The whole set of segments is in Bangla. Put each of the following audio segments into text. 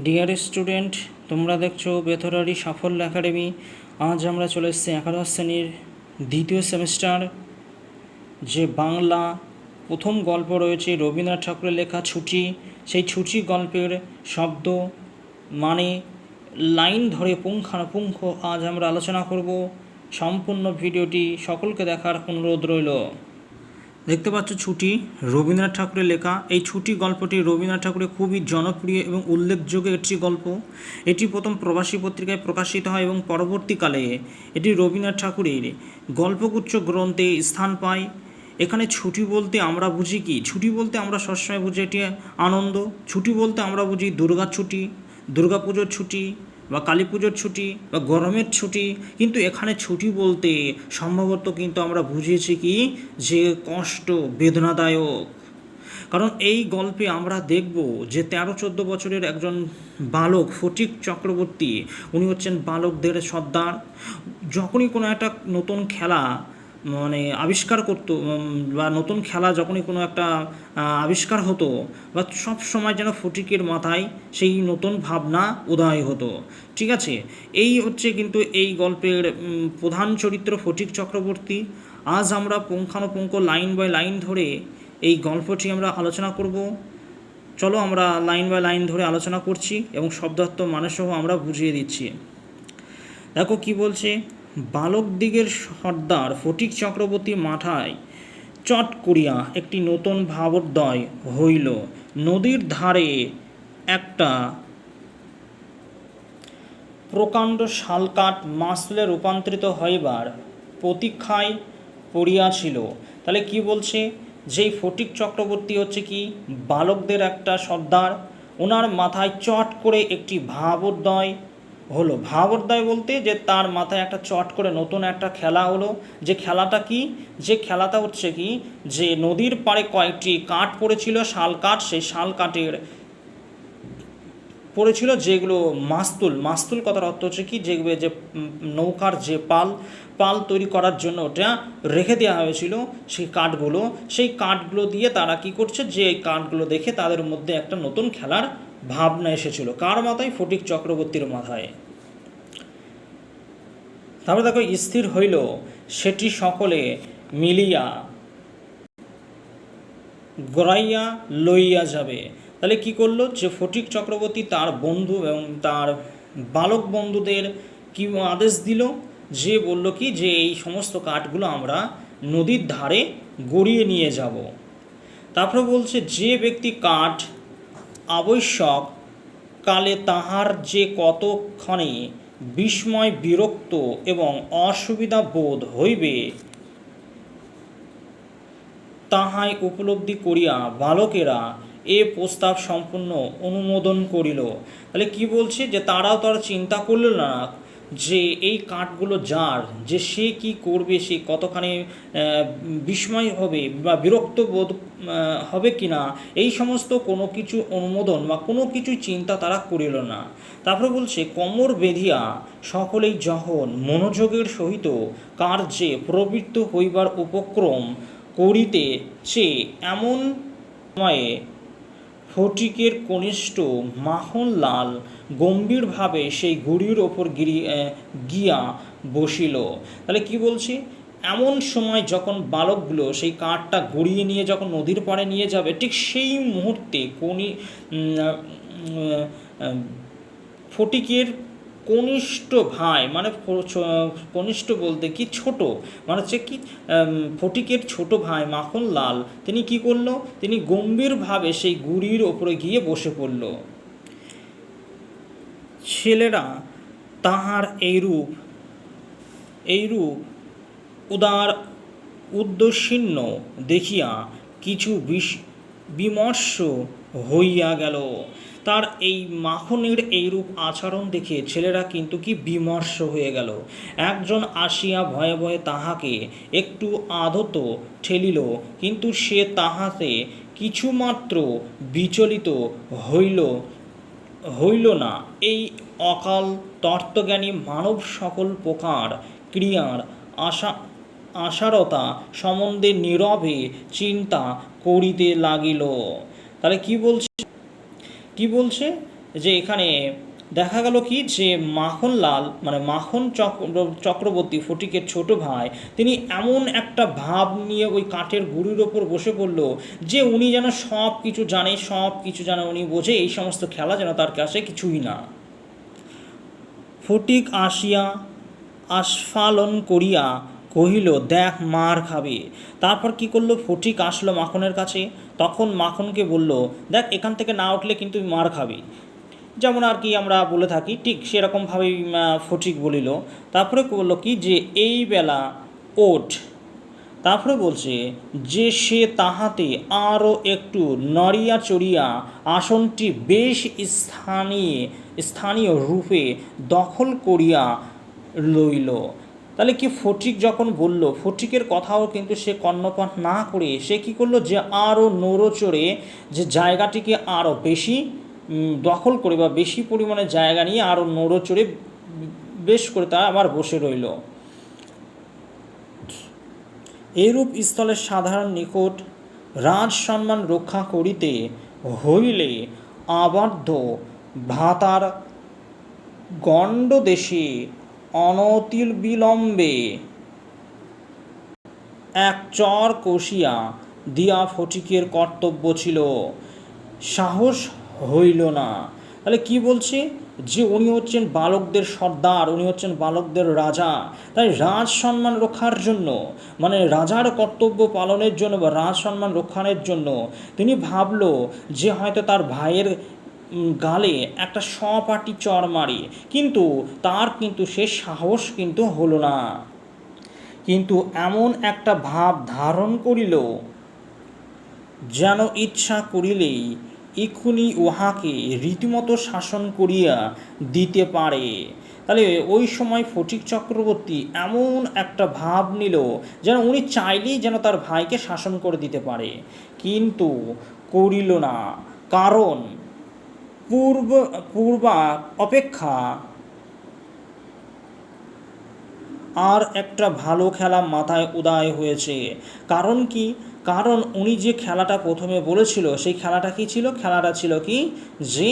ডিয়ার স্টুডেন্ট, তোমরা দেখছো বেথরারি সাফল্য একাডেমি। আজ আমরা চলে এসেছি একাদশ শ্রেণীর দ্বিতীয় সেমিস্টার। যে বাংলা প্রথম গল্প রয়েছে রবীন্দ্রনাথ ঠাকুরের লেখা ছুটি, সেই ছুটি গল্পের শব্দ মানে লাইন ধরে পুঙ্খানুপুঙ্খ আজ আমরা আলোচনা করব। সম্পূর্ণ ভিডিওটি সকলকে দেখার অনুরোধ রইল। দেখতে পাচ্ছ ছুটি রবীন্দ্রনাথ ঠাকুরের লেখা। এই ছুটি গল্পটি রবীন্দ্রনাথ ঠাকুরের খুবই জনপ্রিয় এবং উল্লেখযোগ্য একটি গল্প। এটি প্রথম প্রবাসী পত্রিকায় প্রকাশিত হয় এবং পরবর্তীকালে এটি রবীন্দ্রনাথ ঠাকুরের গল্পগুচ্ছ গ্রন্থে স্থান পায়। এখানে ছুটি বলতে আমরা বুঝি কি? ছুটি বলতে আমরা সবসময় বুঝি এটি আনন্দ। ছুটি বলতে আমরা বুঝি দুর্গা ছুটি, দুর্গাপুজোর ছুটি বা কালী পুজোর ছুটি বা গরমের ছুটি। কিন্তু এখানে ছুটি বলতে সম্ভবত কিন্তু আমরা বুঝিয়েছি কি যে কষ্ট, বেদনাদায়ক। কারণ এই গল্পে আমরা দেখব যে 13-14 বছরের একজন বালক ফটিক চক্রবর্তী, উনি হচ্ছেন বালকদের সর্দার। যখনই কোনো একটা নতুন খেলা আবিষ্কার করতো বা নতুন খেলা যখনই কোনো একটা আবিষ্কার হতো বা সব সময় যেন ফটিকের মাথায় সেই নতুন ভাবনা উদয় হতো। ঠিক আছে, এই হচ্ছে কিন্তু এই গল্পের প্রধান চরিত্র ফটিক চক্রবর্তী। আজ আমরা পুঙ্খানুপুঙ্খ লাইন বাই লাইন ধরে এই গল্পটি আমরা আলোচনা করব। চলো আমরা লাইন বাই লাইন ধরে আলোচনা করছি এবং শব্দার্থ মানেসহ আমরা বুঝিয়ে দিচ্ছি। দেখো কি বলছে। বালকদিগের সর্দার ফটিক চক্রবর্তী মাথায় চট করিয়া একটি নতুন ভাবোদয় হইল। নদীর ধারে একটা প্রকাণ্ড শালকাঠ মাসুলে রূপান্তরিত হইবার প্রতীক্ষায় পড়িয়াছিল। তাহলে কি বলছে, যেই ফটিক চক্রবর্তী হচ্ছে কি বালকদের একটা সর্দার, ওনার মাথায় চট করে একটি ভাবোদয় হলো। ভাবোদয় বলতে যে তার মাথায় একটা চট করে নতুন একটা খেলা হলো। যে খেলাটা কি? যে খেলাটা হচ্ছে কি যে নদীর পাড়ে কয়েকটি কাঠ পড়েছিল, শাল কাঠ। সেই শাল কাঠের পড়েছিল যেগুলো মাস্তুল কথার অর্থ হচ্ছে কি যেগুলো যে নৌকার যে পাল তৈরি করার জন্য ওটা রেখে দেওয়া হয়েছিল সেই কাঠগুলো দিয়ে তারা কি করছে, যে এই কাঠগুলো দেখে তাদের মধ্যে একটা নতুন খেলার ভাবনা এসেছিল। কার মাথায়? ফটিক চক্রবর্তীর মাথায়। তারপরে দেখো, স্থির হইল সেটি সকলে মিলিয়া গড়াইয়া লইয়া যাবে। তাহলে কি করলো, যে ফটিক চক্রবর্তী তার বন্ধু এবং তার বালক বন্ধুদের কি আদেশ দিল, যে বলল কি যে এই সমস্ত কাঠগুলো আমরা নদীর ধারে গড়িয়ে নিয়ে যাব। তারপরে বলছে, যে ব্যক্তি কাঠ আবশ্যক কালে তাহার যে কতক্ষণে বিস্ময়, বিরক্ত এবং অসুবিধা বোধ হইবে তাহাই উপলব্ধি করিয়া বালকেরা এ প্রস্তাব সম্পূর্ণ অনুমোদন করিল। তাহলে কি বলছে, যে তারাও চিন্তা করল না যে এই কাঠগুলো যার, যে সে কি করবে, সে কতখানি বিস্ময় হবে বা বিরক্ত বোধ হবে কি না, এই সমস্ত কোনো কিছু অনুমোদন বা কোনো কিছু চিন্তা তারা করিল না। তারপরে বলছে, কোমর বেঁধিয়া সকলেই যখন মনোযোগের সহিত কার্যে প্রবৃত্ত হইবার উপক্রম করিতেছে, এমন সময়ে ফটিকের কনিষ্ঠ মাখনলাল গম্ভীরভাবে সেই গুড়ির ওপর গিয়া বসিল। তাহলে কি বলছি, এমন সময় যখন বালকগুলো সেই কাঠটা গড়িয়ে নিয়ে যখন নদীর পাড়ে নিয়ে যাবে, ঠিক সেই মুহূর্তে ফটিকের কনিষ্ঠ ভাই, মানে কনিষ্ঠ বলতে কি ছোট, মানে হচ্ছে কি ফটিকের ছোট ভাই মাখনলাল, তিনি কি করলো, তিনি গম্ভীরভাবে সেই গুড়ির ওপরে গিয়ে বসে পড়ল। ছেলেরা তাহার এইরূপ উদার উদ্দেশ্যীন্য দেখিয়া কিছু বিমর্ষ হইয়া গেল। তার এই মাখনের এইরূপ আচরণ দেখে ছেলেরা কিন্তু কি বিমর্ষ হয়ে গেল। একজন আসিয়া ভয়ে ভয়ে তাহাকে একটু আধত ঠেলিল, কিন্তু সে তাহাতে কিছুমাত্র বিচলিত হইল না। এই অকাল তত্ত্বজ্ঞানী মানব সকল প্রকার ক্রিয়ার আশারতা সম্বন্ধে নীরবে চিন্তা করিতে লাগিল। তাহলে কি বলছে, যে এখানে দেখা গেল কি যে মাখনলাল মানে মাখন চক্রবর্তী ফটিকের ছোট ভাই তিনি এমন একটা ভাব নিয়ে ওই কাঠের গুঁড়ির ওপর বসে পড়ল যে উনি যেন সব কিছু জানে, সব কিছু যেন উনি বোঝে, এই সমস্ত খেলা যেন তার কাছে কিছুই না। ফটিক আসিয়া আস্ফালন করিয়া কহিল, দেখ মার খাবে। তারপর কি করলো, ফটিক আসলো মাখনের কাছে, তখন মাখনকে বলল, দেখ এখান থেকে না উঠলে কিন্তু মার খাবি। যেমন আর কি আমরা বলে থাকি ঠিক সেরকমভাবেই ফটিক বলিল। তারপরে বললো কি যে এই বেলা ওঠ। তারপরে বলছে যে সে তাহাতে আরও একটু নড়িয়া চড়িয়া আসনটি বেশ স্থানীয় রূপে দখল করিয়া লইল। তাহলে কি ফটিক যখন বলল, ফটিকের কথাও কিন্তু সে কর্ণপাত না করে সে কী করলো যে আরও নড়োচড়ে যে জায়গাটিকে আরও বেশি দখল করে বা বেশি পরিমাণে জায়গা নিয়ে আরও নড়োচড়ে বেশ করে তারা আবার বসে রইল। এরূপ স্থলে সাধারণ নিকট রাজ সম্মান রক্ষা করিতে হইলে আবদ্ধ ভ্রাতার গণ্ডদেশে অনতিবিলম্বে এক চর কষিয়া দিয়া ফটিকের কর্তব্য ছিল, সাহস হইল না। তাহলে কি বলছে যে উনি হচ্ছেন বালকদের সর্দার, উনি হচ্ছেন বালকদের রাজা, তাই রাজ সম্মান রক্ষার জন্য মানে রাজার কর্তব্য পালনের জন্য বা রাজ সম্মান রক্ষার জন্য তিনি ভাবলো যে হয়তো তার ভাইয়ের গালে একটা সপাটি চর মারে, কিন্তু তার কিন্তু সে সাহস কিন্তু হলো না। কিন্তু এমন একটা ভাব ধারণ করিল যেন ইচ্ছা করিলেই এক্ষুনি উহাকে রীতিমতো শাসন করিয়া দিতে পারে। তাহলে ওই সময় ফটিক চক্রবর্তী এমন একটা ভাব নিল যেন উনি চাইলেই যেন তার ভাইকে শাসন করে দিতে পারে, কিন্তু করিল না। কারণ পূর্বা অপেক্ষা আর একটা ভালো খেলা মাথায় উদয় হয়েছে। কারণ কি, কারণ উনি যে খেলাটা প্রথমে বলেছিল সেই খেলাটা কি ছিল, খেলাটা ছিল কি যে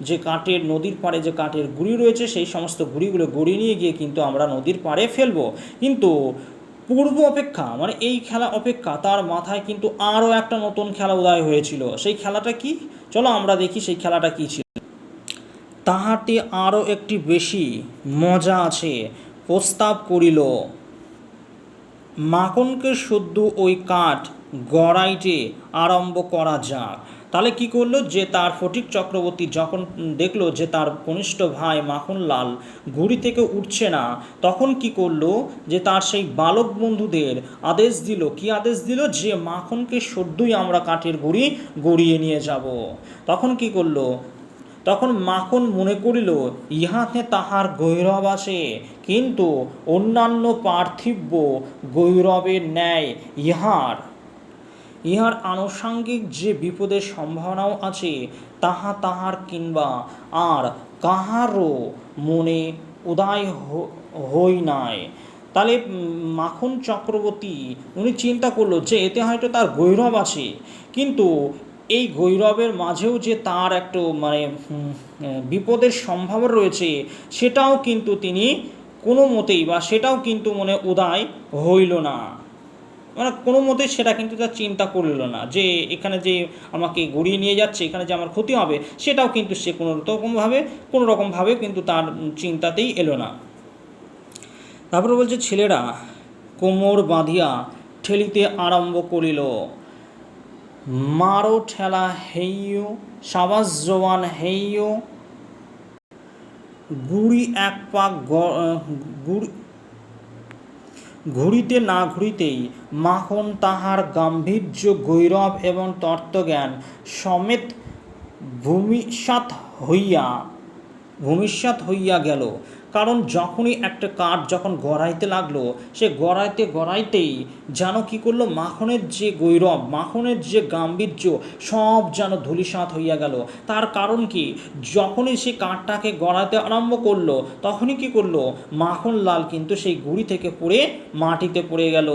যে কাঠের নদীর পাড়ে যে কাঠের গুঁড়ি রয়েছে সেই সমস্ত গুঁড়িগুলো গড়িয়ে নিয়ে গিয়ে কিন্তু আমরা নদীর পাড়ে ফেলবো। কিন্তু পূর্ব অপেক্ষা মানে এই খেলা অপেক্ষা তার মাথায় কিন্তু আরও একটা নতুন খেলা উদয় হয়েছিল। সেই খেলাটা কি, চলো আমরা দেখি সেই খেলাটা কী ছিল। তাহাতে আরও একটি বেশি মজা আছে। প্রস্তাব করিল, মাখনকে শুদ্ধ ওই কাঠ গড়াইতে আরম্ভ করা যাক। তাহলে কি করলো যে তার ফটিক চক্রবর্তী যখন দেখলো যে তার কনিষ্ঠ ভাই মাখনলাল ঘুড়ি থেকে উঠছে না, তখন কি করলো যে তার সেই বালক বন্ধুদের আদেশ দিল, কি আদেশ দিল যে মাখনকে সদ্যই আমরা কাঠের গুঁড়ি গড়িয়ে নিয়ে যাব। তখন কি করলো, তখন মাখন মনে করিল ইহাতে তাহার গৌরব আছে, কিন্তু অন্যান্য পার্থিব্য গৌরবের ন্যায় ইহার আনুষাঙ্গিক যে বিপদের সম্ভাবনাও আছে তাহা তাহার কিংবা আর কাহারও মনে উদয় হই নাই। তাহলে মাখন চক্রবর্তী উনি চিন্তা করলো যে এতে হয়তো তার গৌরব আছে, কিন্তু এই গৌরবের মাঝেও যে তার একটু মানে বিপদের সম্ভাবনা রয়েছে সেটাও কিন্তু তিনি কোনো মতেই বা সেটাও কিন্তু মনে উদয় হইল না, মানে কোনো মতেই সেটা কিন্তু তার চিন্তা করল না যে এখানে যে আমাকে গড়িয়ে নিয়ে যাচ্ছে, এখানে যে আমার ক্ষতি হবে সেটাও কিন্তু সে কোনো রকমভাবে কিন্তু তার চিন্তাতেই এলো না। তারপরে বলছে ছেলেরা কোমর বাঁধিয়া ঠেলিতে আরম্ভ করিল, মারো ঠেলা হেইও, সাবাস জওয়ান হেইও। গুড়ি এক পাক ঘুরিতে না ঘুরিতেই মাখন তাহার গাম্ভীর্য গৌরব এবং তত্ত্বজ্ঞান সমেত ভূমিসাৎ হইয়া গেল। কারণ যখনই একটা কাঠ যখন গড়াইতে লাগলো সে গড়াইতেই যেন কী করলো, মাখনের যে গৌরব মাখনের যে গাম্ভীর্য সব যেন ধূলিসাৎ হইয়া গেল। তার কারণ কি, যখনই সে কাঠটাকে গড়াইতে আরম্ভ করলো তখনই কি করলো, মাখনলাল কিন্তু সেই গুঁড়ি থেকে পড়ে মাটিতে পড়ে গেল।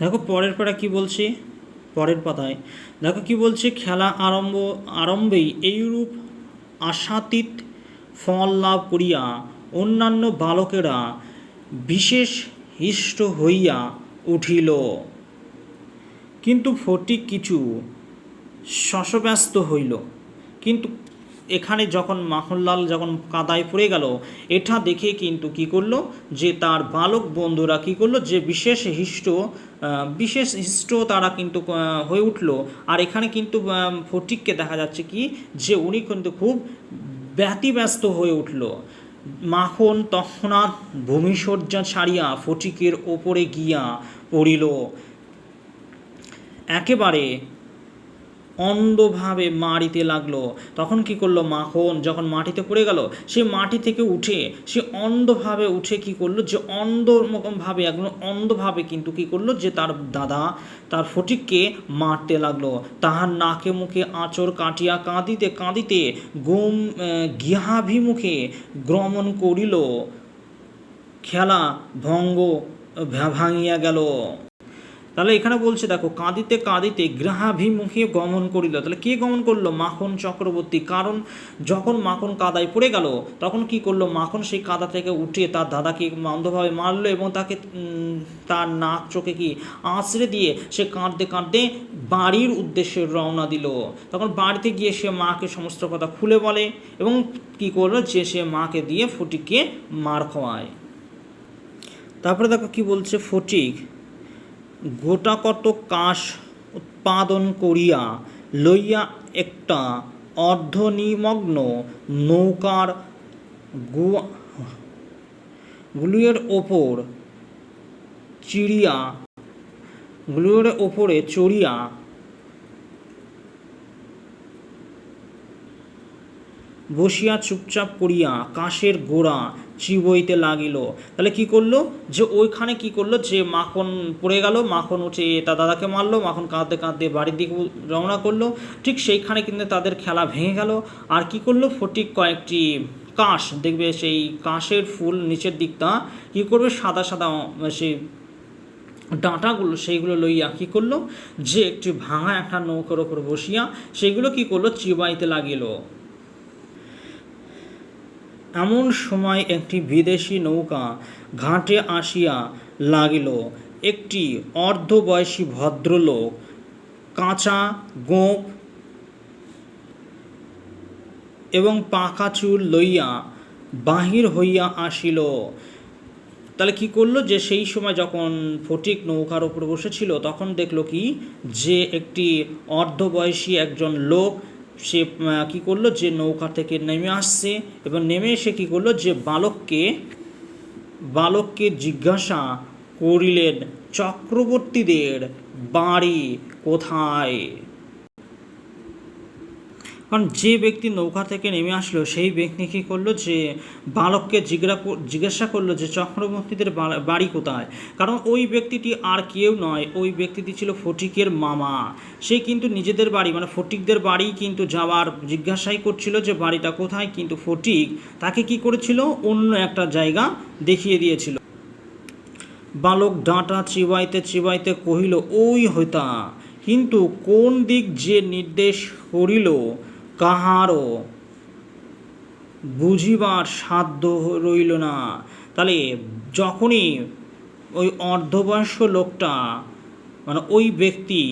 দেখো পরের পরে কি বলছি, পরের পাতায় দেখো কি বলছে, খেলা আরম্ভেই এইরূপ আশাতীত ফল লাভ করিয়া অন্যান্য বালকেরা বিশেষ হৃষ্ট হইয়া উঠিল, কিন্তু ফটিক কিছু শশব্যস্ত হইল। কিন্তু এখানে যখন মাখনলাল যখন কাদায় পড়ে গেল, এটা দেখে কিন্তু কি করলো, যে তার বালক বন্ধুরা কি করলো, যে বিশেষ হিষ্ট তারা কিন্তু হয়ে উঠলো। আর এখানে কিন্তু ফটিককে দেখা যাচ্ছে কি, যে উনি কিন্তু খুব ব্যতিব্যস্ত হয়ে উঠল। মাখন তৎক্ষণাৎ ভূমিশয্যা ছাড়িয়া ফটিকের ওপরে গিয়া পড়িল, একেবারে অন্ধভাবে মারিতে লাগলো। তখন কি করলো, মাখন যখন মাটিতে পড়ে গেল, সে মাটি থেকে উঠে সে অন্ধভাবে উঠে কি করলো, যে অন্ধভাবে একদম অন্ধভাবে কিন্তু কি করলো, যে তার দাদা তার ফটিককে মারতে লাগলো। তাহার নাকে মুখে আঁচড় কাটিয়া কাঁদিতে কাঁদিতে গৃহাভিমুখে গমন করিল, খেলা ভাঙিয়া গেল। তাহলে এখানে বলছে দেখো, কাঁদিতে কাঁদিতে গৃহাভিমুখে গমন করিল। তাহলে কে গমন করলো? মাখন চক্রবর্তী। কারণ যখন মাখন কাদায় পড়ে গেল, তখন কি করলো, মাখন সেই কাদা থেকে উঠে তার দাদাকে অন্ধভাবে মারলো এবং তাকে তার নাক চোখে কি আঁচড়ে দিয়ে সে কাঁদতে কাঁদতে বাড়ির উদ্দেশ্যে রওনা দিল। তখন বাড়িতে গিয়ে সে মাকে সমস্ত কথা খুলে বলে এবং কি করলো, যে সে মাকে দিয়ে ফটিককে মার খাওয়ায়। তারপরে দেখো কি বলছে, ফটিক গোটাকত কাঠ উৎপাদন করিয়া লইয়া একটা অর্ধনিমগ্ন নৌকার গুলিয়ের ওপরে চড়িয়া বসিয়া চুপচাপ করিয়া কাশের গোড়া চিবইতে লাগিল। তাহলে কি করলো, যে ওইখানে কি করলো, যে মাখন পড়ে গেল, মাখন উঠে তার দাদাকে মারলো, মাখন কাঁদতে কাঁদতে বাড়ির দিকে রওনা করলো। ঠিক সেইখানে কিন্তু তাদের খেলা ভেঙে গেল। আর কি করলো, ফটিক কয়েকটি কাশ দেখবে, সেই কাশের ফুল নিচের দিকটা কি করবে, সাদা সাদা সেই ডাঁটাগুলো সেইগুলো লইয়া কী করলো, যে একটি ভাঙা একটা নৌকার ওপর বসিয়া সেইগুলো কি করলো, চিবাইতে লাগিল। এমন সময় একটি বিদেশি নৌকা ঘাটে আসিয়া লাগিল। একটি অর্ধবয়সী ভদ্রলোক কাঁচা গোঁফ এবং পাকা চুল লইয়া বাহির হইয়া আসিল। তাহলে কি করলো, যে সেই সময় যখন ফটিক নৌকার ওপর বসেছিল, তখন দেখলো কি, যে একটি অর্ধবয়সী একজন লোক সে কি করলো, যে নৌকা থেকে নেমে আসছে এবং নেমে এসে কি করলো, যে বালককে জিজ্ঞাসা করিলেন, চক্রবর্তীদের বাড়ি কোথায়? কারণ যে ব্যক্তি নৌকা থেকে নেমে আসলো, সেই ব্যক্তি কী করলো, যে বালককে জিজ্ঞাসা করলো যে চক্রবর্তীদের বাড়ি কোথায়। কারণ ওই ব্যক্তিটি আর কেউ নয়, ওই ব্যক্তিটি ছিল ফটিকের মামা। সে কিন্তু নিজেদের বাড়ি মানে ফটিকদের বাড়ি কিন্তু যাওয়ার জিজ্ঞাসাই করছিল, যে বাড়িটা কোথায়। কিন্তু ফটিক তাকে কি করেছিল, অন্য একটা জায়গা দেখিয়ে দিয়েছিল। বালক ডাঁটা চিবাইতে চিবাইতে কহিল, ওই হইতা, কিন্তু কোন দিক যে নির্দেশ করিল কাহারও বুঝিবার সাধ্য রইল না। তাহলে যখনই ওই অর্ধবয়স্ক লোকটা মানে ওই ব্যক্তি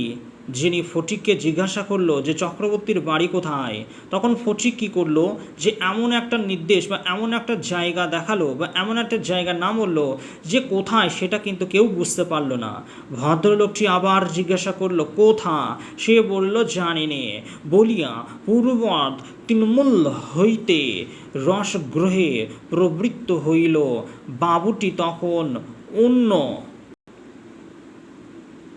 যিনি ফটিককে জিজ্ঞাসা করলো যে চক্রবর্তীর বাড়ি কোথায়, তখন ফটিক কী করলো, যে এমন একটা নির্দেশ বা এমন একটা জায়গা দেখালো বা এমন একটা জায়গার নাম বললো, যে কোথায় সেটা কিন্তু কেউ বুঝতে পারলো না। ভদ্রলোকটি আবার জিজ্ঞাসা করলো, কোথা? সে বলল, জানি নে, বলিয়া পূর্ববৎ তৃণমূল হইতে রসগ্রহে প্রবৃত্ত হইল। বাবুটি তখন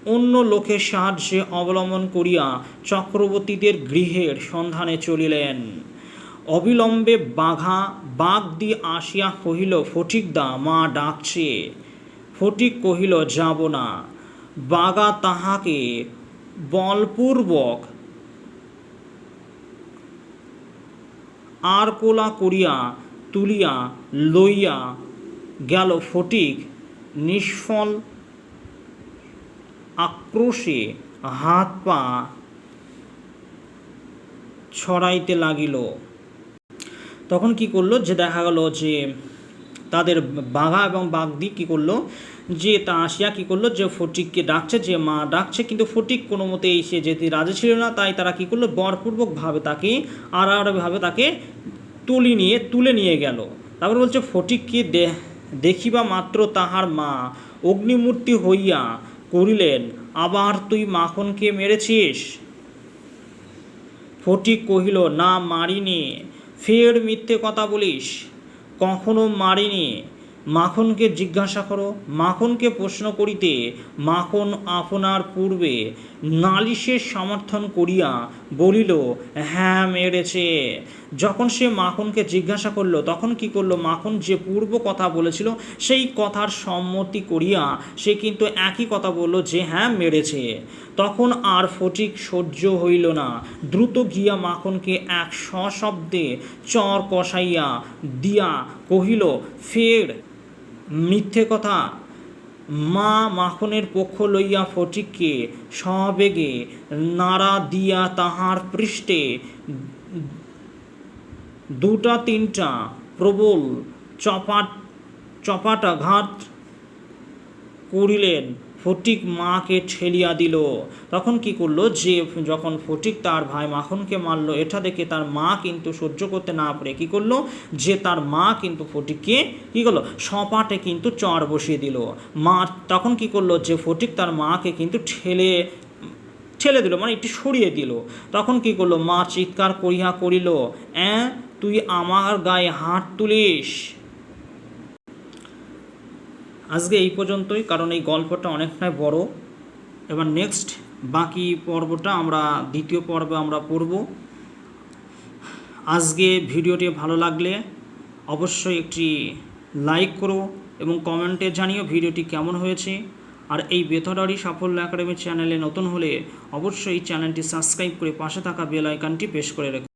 অন্য লোকের সাহায্যে অবলম্বন করিয়া চক্রবর্তীদের গৃহের সন্ধানে চলিলেন। অবিলম্বে বাঘ দিয়ে আসিয়া কহিল, ফটিকদা, মা ডাকছে। ফটিক কহিল, যাব না। বাঘা তাহাকে বলপূর্বক আরকোলা করিয়া তুলিয়া লইয়া গেল। ফটিক নিষ্ফল আক্রোশে হাত পা ছড়াইতে লাগিল। তখন কি করলো, যে দেখা গেল যে তাদের বাঘা এবং বাগদি কি করলো, যে তা আসিয়া কি করলো, যে ফটিককে ডাকছে, যে মা ডাকছে, কিন্তু ফটিক কোনো মতে এসে যেতে রাজি ছিল না। তাই তারা কি করলো, বরপূর্বকভাবে তাকে আড়াআড়িভাবে তাকে তুলে নিয়ে গেল। তারপর বলছে, ফটিককে দেখিবা মাত্র তাহার মা অগ্নিমূর্তি হইয়া করিলেন, আবার তুই মাখনকে মেরেছিস? ফটিক কহিল, না মারিনি। ফের মিথ্যে কথা বলিস? কখনো মারিনি। মাখনকে জিজ্ঞাসা করো। মাখনকে প্রশ্ন করিতে মাখন আপনার পূর্বে নালিশের সমর্থন করিয়া বলিল, হ্যাঁ মেরেছে। যখন সে মাখনকে জিজ্ঞাসা করলো, তখন কি করলো, মাখন যে পূর্ব কথা বলেছিল সেই কথার সম্মতি করিয়া সে কিন্তু একই কথা বলল, যে হ্যাঁ মেরেছে। তখন আর ফটিক সহ্য হইল না, দ্রুত গিয়া মাখনকে এক সশব্দে চর কষাইয়া দিয়া কহিল, ফের মিথ্যে কথা। মা মাখনের পক্ষ লইয়া ফটিককে সবেগে নাড়া দিয়া তাহার পৃষ্ঠে দুটা তিনটা প্রবল চপাটাঘাত করিলেন। ফটিক মাকে ঠেলিয়া দিল। তখন কি করলো, যে যখন ফটিক তার ভাই মাখনকে মারলো, এটা দেখে তার মা কিন্তু সহ্য করতে না পারে কি করলো, যে তার মা কিন্তু ফটিককে কি করলো, সপাটে কিন্তু চর বসিয়ে দিল। মা তখন কি করলো, যে ফটিক তার মাকে কিন্তু ঠেলে দিল, মানে একটু সরিয়ে দিল। তখন কি করলো, মা চিৎকার করিয়া করিল, তুই আমার গায়ে হাত তুলিস? আজকে এই পর্যন্তই, কারণ এই গল্পটা অনেকটাই বড়। এবার নেক্সট বাকি পর্বটা আমরা দ্বিতীয় পর্বে আমরা পড়ব। আজকে ভিডিওটি ভালো লাগলে অবশ্যই একটি লাইক করো এবং কমেন্টে জানিও ভিডিওটি কেমন হয়েছে। আর এই বেথরারি সাফল্য একাডেমি চ্যানেলে নতুন হলে অবশ্যই চ্যানেলটি সাবস্ক্রাইব করে পাশে থাকা বেল আইকনটি প্রেস করে রেখো।